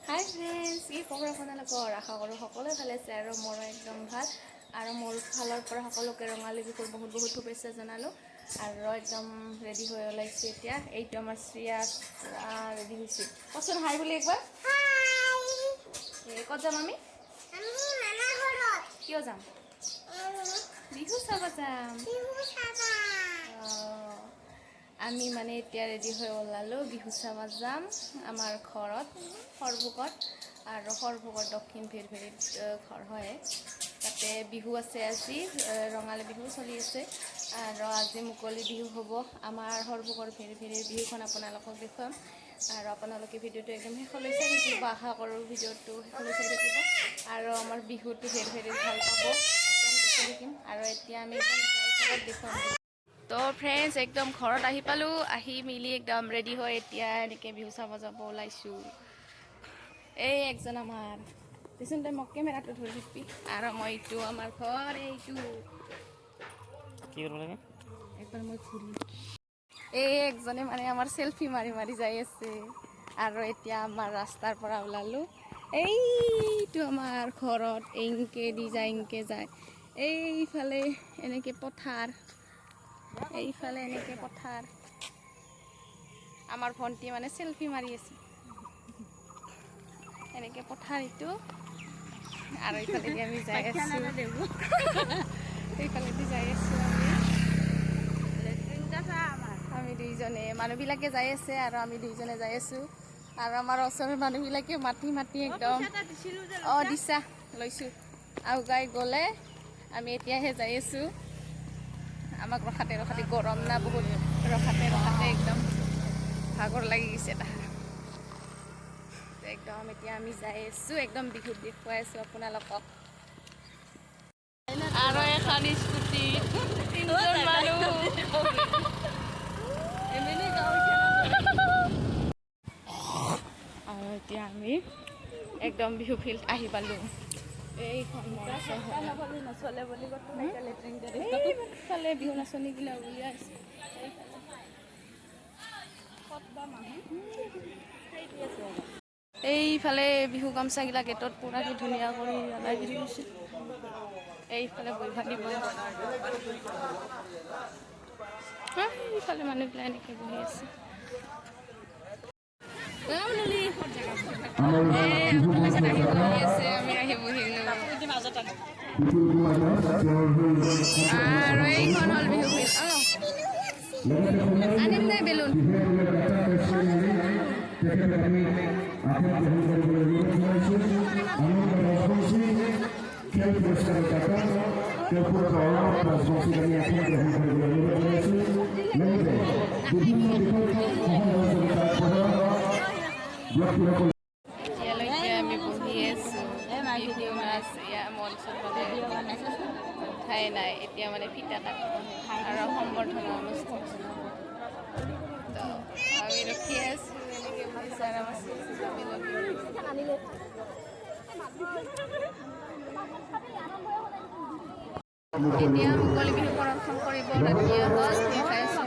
হাই friends, কি খবৰ আপোনালোকৰ? আশা কৰোঁ সকলোৱে ভালে আছে আৰু মোৰো একদম ভাল। আৰু মোৰ ফালৰ পৰা সকলোকে ৰঙালী বিহুৰ বহুত বহুত শুভেচ্ছা জনালোঁ। আৰু একদম ৰেডি হৈ ওলাইছোঁ এতিয়া। এইটো আমাৰ শ্ৰিয়া ৰেডি হৈছে। কচোন হাই বুলি একবাৰ। ক'ত যাম আমি? কিয় যাম? বিহু চাব যাম। আমি মানে এতিয়া ৰেডি হৈ ওলালোঁ, বিহু চাব যাম আমাৰ ঘৰত সৰভোগত। আৰু সৰভোগৰ দক্ষিণ ভেৰভেৰিত ঘৰ হয়, তাতে বিহু আছে আজি। ৰঙালী বিহু চলি আছে আৰু আজি মুকলি বিহু হ'ব। আমাৰ সৰভোগৰ ভেৰভেৰিৰ বিহুখন আপোনালোকক দেখুৱাম আৰু আপোনালোকে ভিডিঅ'টো একদম শেষলৈ চাই থাকিব। আশা কৰোঁ ভিডিঅ'টো শেষলৈ চাই থাকিব আৰু আমাৰ বিহুটো ভেৰভেৰিত ভাল পাব, একদম দেখি থাকিম। আৰু এতিয়া আমি একদম ঘৰত দেখুৱাম। তো ফ্ৰেণ্ডছ, একদম ঘৰত আহি পালোঁ। আহি মিলি একদম ৰেডি হৈ এতিয়া এনেকৈ বিহু চাব যাব ওলাইছোঁ। এই একজন আমাৰ দেচোন, তই মোক কেমেৰাটো ধৰি থাকিবি। আৰু মই এইটো আমাৰ ঘৰ, এইটো কি কৰিব লাগে একবাৰ মই ঘূৰি। এই একজনে মানে আমাৰ চেল্ফি মাৰি মাৰি যাই আছে। আৰু এতিয়া আমাৰ ৰাস্তাৰ পৰা ওলালোঁ। এইটো আমাৰ ঘৰত এংকে দি যায়, এংকে যায়। এইফালে এনেকৈ পথাৰ, এইফালে এনেকৈ পথাৰ। আমাৰ ভণ্টি মানে চেল্ফি মাৰি আছে। এনেকৈ পথাৰ এইটো। আৰু এইফালেদি আমি যাই আছোঁ, এইফালেদি যাই আছোঁ আমি দুইজনে। মানুহবিলাকে যাই আছে আৰু আমি দুইজনে যাই আছোঁ। আৰু আমাৰ ওচৰৰ মানুহবিলাকে মাতি মাতি একদম দিছা লৈছোঁ। আগুৱাই গ'লে আমি এতিয়াহে যাই আছোঁ। আমাক ৰখাতে ৰখাতে গৰম না বহুত, ৰখাতে ৰখাতে একদম ভাগৰ লাগি গৈছে তাহাৰ। একদম এতিয়া আমি যাই আছোঁ, একদম বিহুত দেখুৱাই আছোঁ আপোনালোকক। আৰু এখন স্কুটি, তিনিজন মানুহ। আৰু এতিয়া আমি একদম বিহু ফিল্ড আহি পালোঁ। এইখন নচলে বুলি এইফালে বিহু নাচনীগিলা উলিয়াই আছে। এইফালে বিহু গামচাগিলা গেটত পূৰা কি ধুনীয়া কৰি লগাই দি দিছে। এইফালে বহিব দিব। এইফালে মানুহবিলাক এনেকৈ বহি আছে। আমি আহি বহিলোঁ। আৰু এইখন হ'ল বিহু ফিল্ড। আনিম দে বেলুন। এতিয়ালৈকে আমি বহি আছোঁ, বিহু নাচ মঞ্চত ঠাই নাই। এতিয়া মানে ফিতা কাটিব আৰু সম্বৰ্ধনা অনুষ্ঠান। তো আমি ৰখি আছোঁ এনেকৈ বহিছোঁ আৰু এতিয়া মুকলি বিহু প্ৰদৰ্শন কৰিব। ৰাতি হ'ল, খাই আছোঁ।